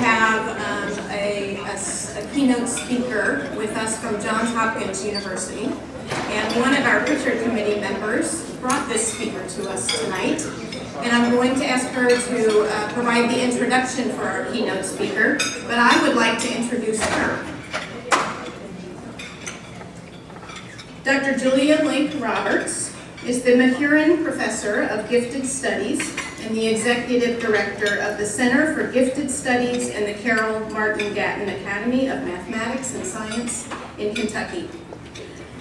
have a keynote speaker with us from Johns Hopkins University. And one of our Pritchard Committee members brought this speaker to us tonight. And I'm going to ask her to provide the introduction for our keynote speaker, but I would like to introduce her. Dr. Julia Lake Roberts is the McCurran Professor of Gifted Studies and the Executive Director of the Center for Gifted Studies and the Carol Martin Gatton Academy of Mathematics and Science in Kentucky.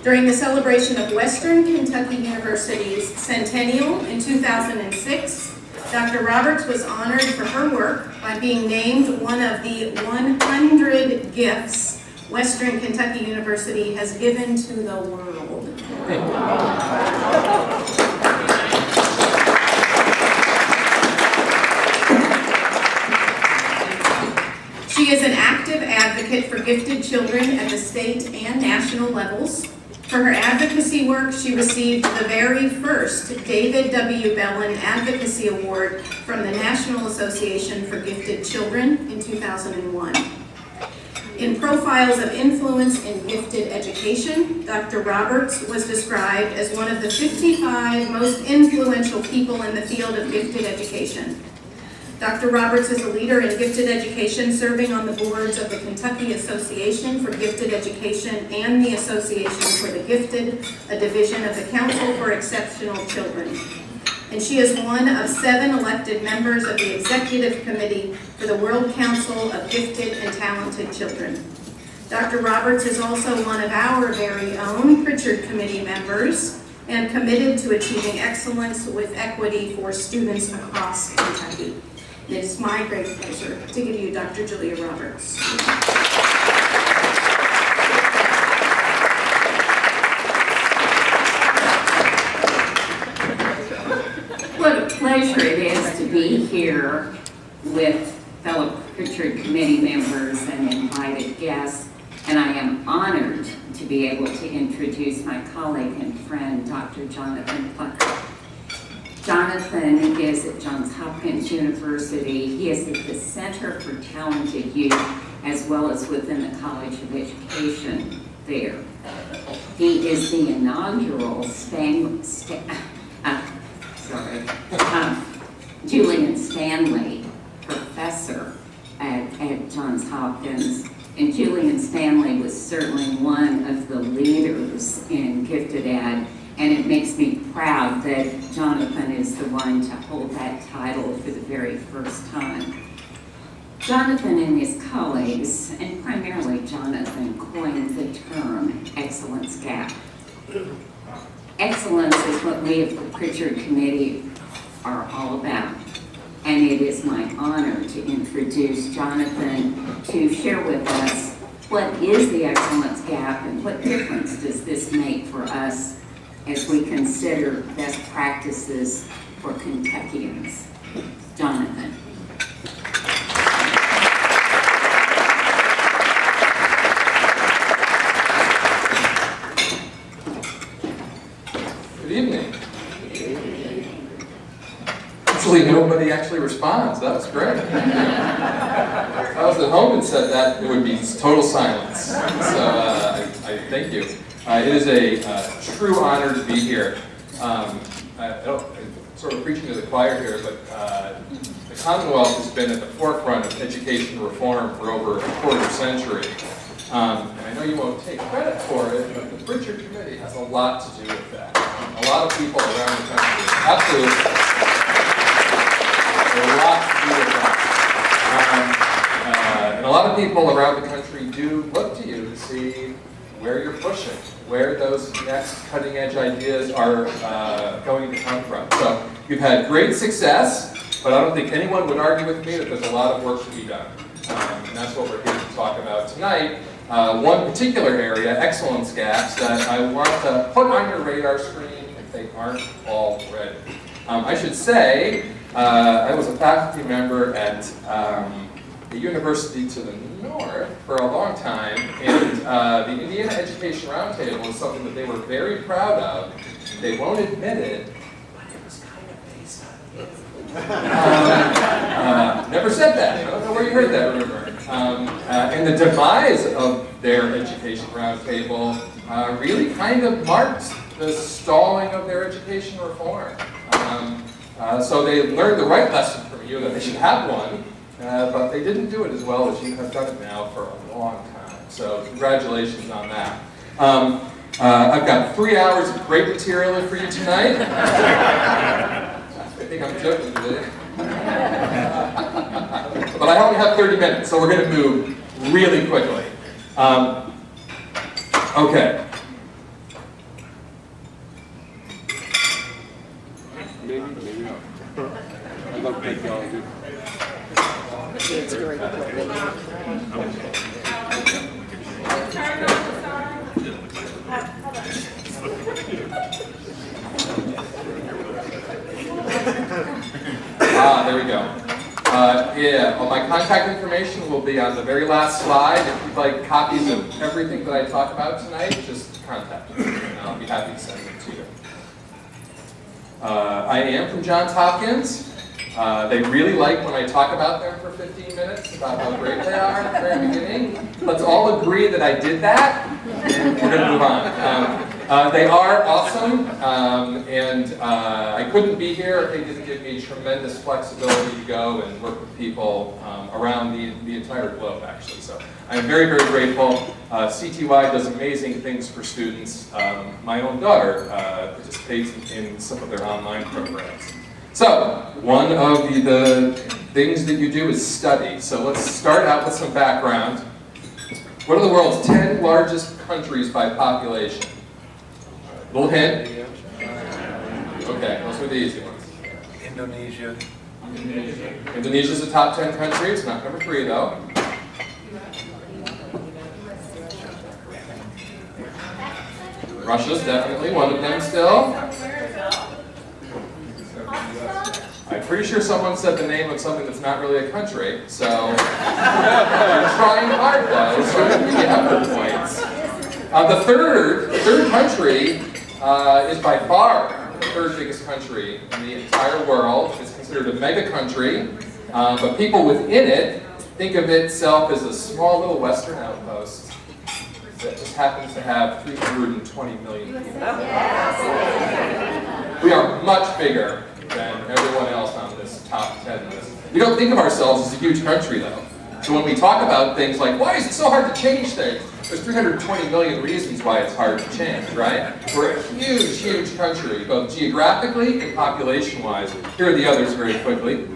During the celebration of Western Kentucky University's centennial in 2006, Dr. Roberts was honored for her work by being named one of the 100 gifts Western Kentucky University has given to the world. She is an active advocate for gifted children at the state and national levels. For her advocacy work, she received the very first David W. Bellin Advocacy Award from the National Association for Gifted Children in 2001. In Profiles of Influence in Gifted Education, Dr. Roberts was described as one of the 55 most influential people in the field of gifted education. Dr. Roberts is a leader in gifted education, serving on the boards of the Kentucky Association for Gifted Education and the Association for the Gifted, a division of the Council for Exceptional Children. And she is one of 7 elected members of the Executive Committee for the World Council of Gifted and Talented Children. Dr. Roberts is also one of our very own Pritchard Committee members and committed to achieving excellence with equity for students across Kentucky. It is my great pleasure to give you Dr. Julia Roberts. What a pleasure it is to be here with fellow Pritchard Committee members and invited guests, and I am honored to be able to introduce my colleague and friend, Dr. Jonathan Plucker. Jonathan is at Johns Hopkins University. He is at the Center for Talented Youth, as well as within the College of Education there. He is the inaugural Julian Stanley Professor at Johns Hopkins. And Julian Stanley was certainly one of the leaders in gifted ed. And it makes me proud that Jonathan is the one to hold that title for the very first time. Jonathan and his colleagues, and primarily Jonathan, coined the term excellence gap. Excellence is what we at the Pritchard Committee are all about. And it is my honor to introduce Jonathan to share with us what is the excellence gap and what difference does this make for us as we consider best practices for Kentuckians. Jonathan. Good evening. Actually, nobody actually responds. That was great. If I was at home and said that, it would be total silence. So I thank you. It is a true honor to be here. I'm sort of preaching to the choir here, but the Commonwealth has been at the forefront of education reform for over a quarter century. And I know you won't take credit for it, but the Pritchard Committee has a lot to do with that. A lot of people around the country, absolutely, a lot to do with that. And a lot of people around the country do look to you to see where you're pushing, where those next cutting edge ideas are going to come from. So you've had great success, but I don't think anyone would argue with me that there's a lot of work to be done. And that's what we're here to talk about tonight. One particular area, excellence gaps, that I want to put on your radar screen if they aren't already. I should say, I was a faculty member at the university to the north for a long time, and the Indiana Education Roundtable is something that they were very proud of. They won't admit it, but it was kind of based on it. Never said that. I don't know where you heard that rumor. And the demise of their education roundtable really kind of marked the stalling of their education reform. So they learned the right lesson from you, that they should have one, but they didn't do it as well as you have done it now for a long time. So congratulations on that. I've got 3 hours of great material for you tonight. I think I'm joking today. But I only have 30 minutes, so we're going to move really quickly. Okay. Maybe not. I'd love technology. It's very quick. There we go. Yeah, well, my contact information will be on the very last slide. If you'd like copies of everything that I talk about tonight, just contact me, and I'll be happy to send them to you. I am from Johns Hopkins. They really like when I talk about them for 15 minutes, about how great they are at the very beginning. Let's all agree that I did that, and we're going to move on. They are awesome, and I couldn't be here if they didn't give me tremendous flexibility to go and work with people around the entire globe, actually. So I'm very, very grateful. CTY does amazing things for students. My own daughter participates in some of their online programs. So, one of the things that you do is study. So let's start out with some background. What are the world's 10 largest countries by population? Little hint? Okay, those are the easy ones. Indonesia. Indonesia's a top 10 country. It's not number 3 though. Russia's definitely one of them still. I'm pretty sure someone said the name of something that's not really a country, so you're trying hard though, so I'm giving you effort points. The third country is by far the third biggest country in the entire world. It's considered a mega country, but people within it think of itself as a small little western outpost that just happens to have 320 million people. We are much bigger than everyone else on this top 10 list. We don't think of ourselves as a huge country though. So when we talk about things like, why is it so hard to change things? There's 320 million reasons why it's hard to change, right? We're a huge, huge country, both geographically and population-wise. Here are the others very quickly.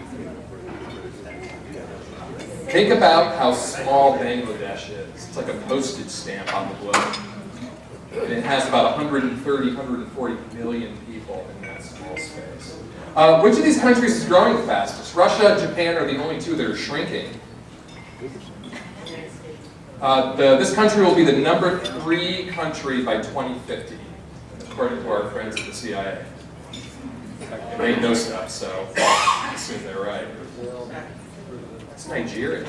Think about how small Bangladesh is. It's like a postage stamp on the globe. And it has about 130, 140 million people in that small space. Which of these countries is growing the fastest? Russia and Japan are the only two that are shrinking. This country will be the number 3 country by 2050, according to our friends at the CIA. They know stuff, so I assume they're right. It's Nigeria.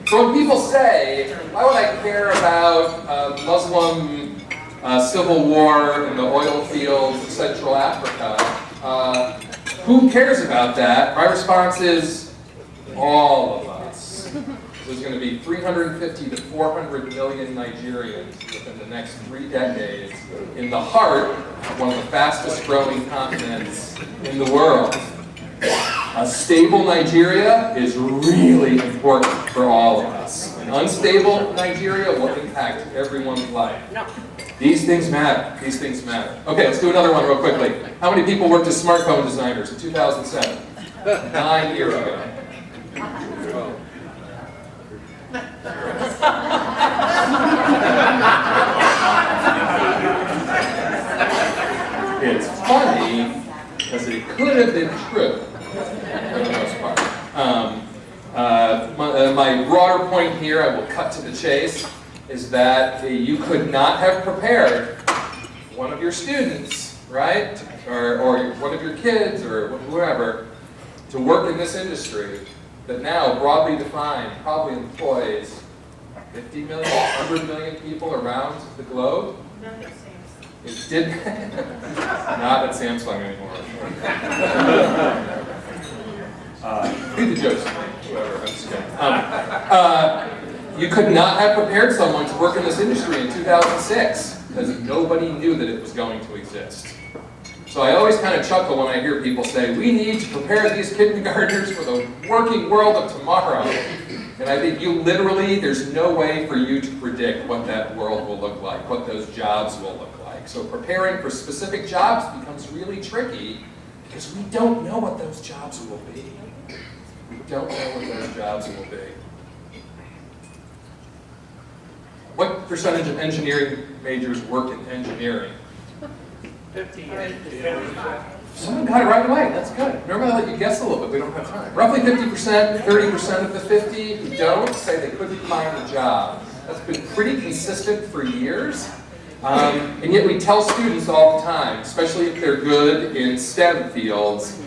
So when people say, why would I care about Muslim civil war in the oil fields of Central Africa? Who cares about that? My response is, all of us. There's going to be 350 to 400 million Nigerians within the next 3 decades in the heart of one of the fastest growing continents in the world. A stable Nigeria is really important for all of us. An unstable Nigeria will impact everyone's life. These things matter. These things matter. Okay, let's do another one real quickly. How many people worked as smartphone designers in 2007? 9 years ago. It's funny because it could have been true for the most part. My broader point here, I will cut to the chase, is that you could not have prepared one of your students, right, or one of your kids, or whoever, to work in this industry that now, broadly defined, probably employs 50 million, 100 million people around the globe. It didn't. Not at Samsung anymore. Read the jokes, whoever, I'm just kidding. You could not have prepared someone to work in this industry in 2006 because nobody knew that it was going to exist. So I always kind of chuckle when I hear people say, we need to prepare these kindergartners for the working world of tomorrow. And I think there's no way for you to predict what that world will look like, what those jobs will look like. So preparing for specific jobs becomes really tricky because we don't know what those jobs will be. We don't know what those jobs will be. What percentage of engineering majors work in engineering? 58%. Someone got it right away. That's good. Normally I let you guess a little bit. We don't have time. Roughly 50%, 30% of the 50 who don't say they couldn't find a job. That's been pretty consistent for years. And yet we tell students all the time, especially if they're good in STEM fields,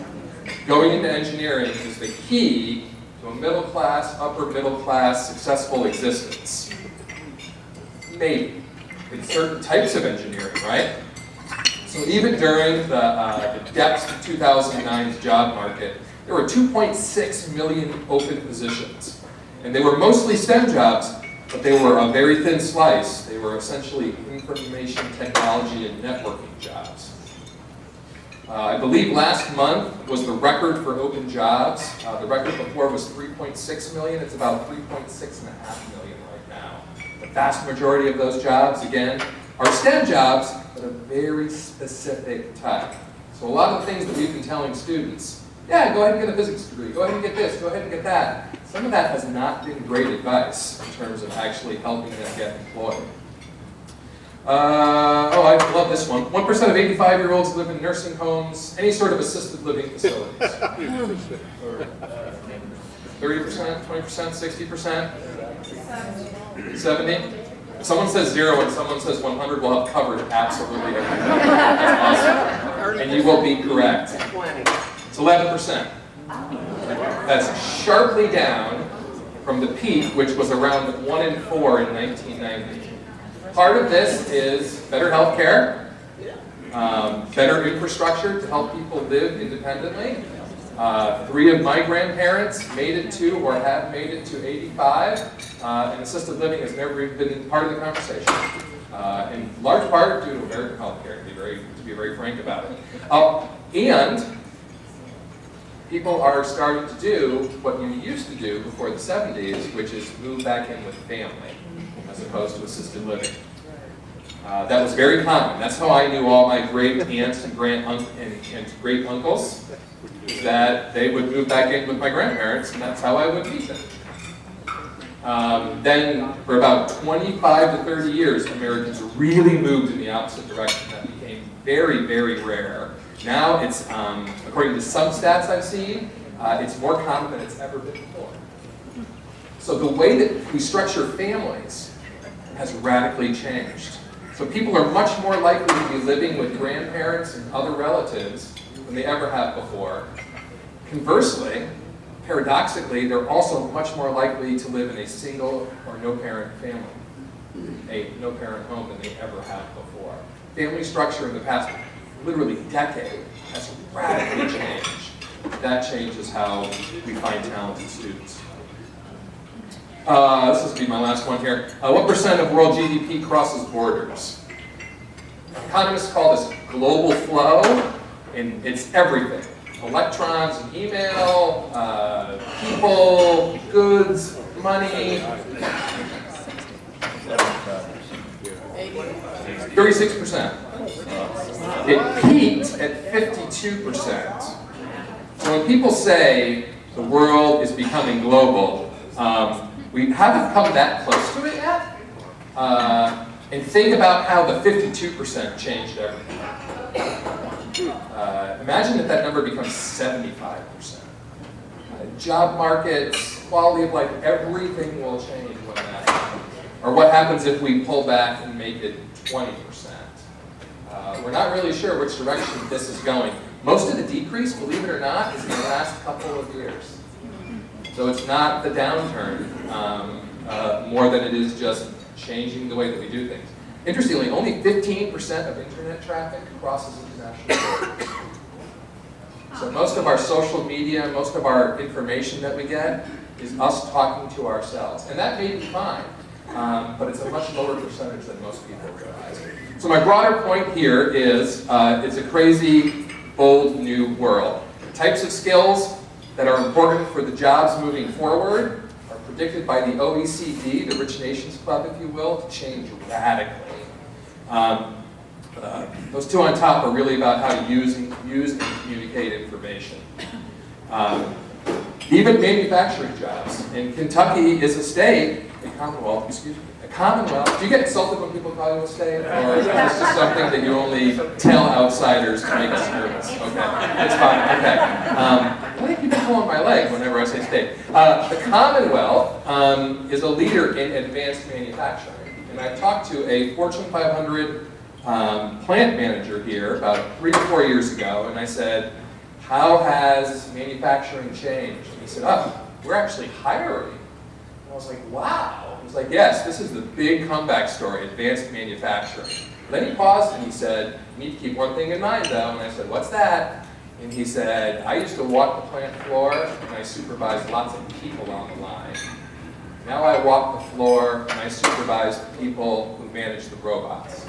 going into engineering is the key to a middle class, upper middle class, successful existence. Maybe. In certain types of engineering, right? So even during the depths of 2009's job market, there were 2.6 million open positions. And they were mostly STEM jobs, but they were a very thin slice. They were essentially information technology and networking jobs. I believe last month was the record for open jobs. The record before was 3.6 million. It's about 3.6.5 million right now. The vast majority of those jobs, again, are STEM jobs, but a very specific type. So a lot of the things that we've been telling students, yeah, go ahead and get a physics degree, go ahead and get this, go ahead and get that. Some of that has not been great advice in terms of actually helping them get employed. I love this one. 1% of 85-year-olds live in nursing homes, any sort of assisted living facilities. 30%, 20%, 60%? 70? If someone says 0 and someone says 100, we'll have covered absolutely everything. That's awesome. And you will be correct. It's 11%. That's sharply down from the peak, which was around 1 in 4 in 1990. Part of this is better health care, better infrastructure to help people live independently. 3 of my grandparents made it to or have made it to 85, and assisted living has never even been part of the conversation. In large part due to American health care, to be very frank about it. And people are starting to do what you used to do before the 70s, which is move back in with family, as opposed to assisted living. That was very common. That's how I knew all my great aunts and great uncles, that they would move back in with my grandparents, and that's how I would meet them. Then, for about 25 to 30 years, Americans really moved in the opposite direction. That became very, very rare. Now it's, according to some stats I've seen, it's more common than it's ever been before. So the way that we structure families has radically changed. So people are much more likely to be living with grandparents and other relatives than they ever have before. Conversely, paradoxically, they're also much more likely to live in a single or no-parent family, a no-parent home than they ever have before. Family structure in the past, literally decade, has radically changed. That changes how we find talented students. This will be my last one here. What percent of world GDP crosses borders? Economists call this global flow, and it's everything. Electrons and email, people, goods, money. 36%. It peaked at 52%. So when people say the world is becoming global, we haven't come that close to it yet. And think about how the 52% changed everything. Imagine if that number becomes 75%. Job markets, quality of life, everything will change when that happens. Or what happens if we pull back and make it 20%? We're not really sure which direction this is going. Most of the decrease, believe it or not, is in the last couple of years. So it's not the downturn more than it is just changing the way that we do things. Interestingly, only 15% of internet traffic crosses international borders. So most of our social media, most of our information that we get is us talking to ourselves. And that may be fine, but it's a much lower percentage than most people realize. So my broader point here is it's a crazy, bold new world. The types of skills that are important for the jobs moving forward are predicted by the OECD, the Rich Nations Club, if you will, to change radically. Those two on top are really about how to use and communicate information. Even manufacturing jobs. And Kentucky is a state, a commonwealth, excuse me, a commonwealth. Do you get insulted when people call you a state? Or is this just something that you only tell outsiders to make us nervous? Okay, it's fine, okay. Why do people pull on my leg whenever I say state? The Commonwealth is a leader in advanced manufacturing. And I talked to a Fortune 500 plant manager here about 3 to 4 years ago, and I said, how has manufacturing changed? And he said, oh, we're actually hiring. And I was like, wow. He was like, yes, this is the big comeback story, advanced manufacturing. Then he paused and he said, you need to keep one thing in mind though. And I said, what's that? And he said, I used to walk the plant floor and I supervised lots of people on the line. Now I walk the floor and I supervise the people who manage the robots.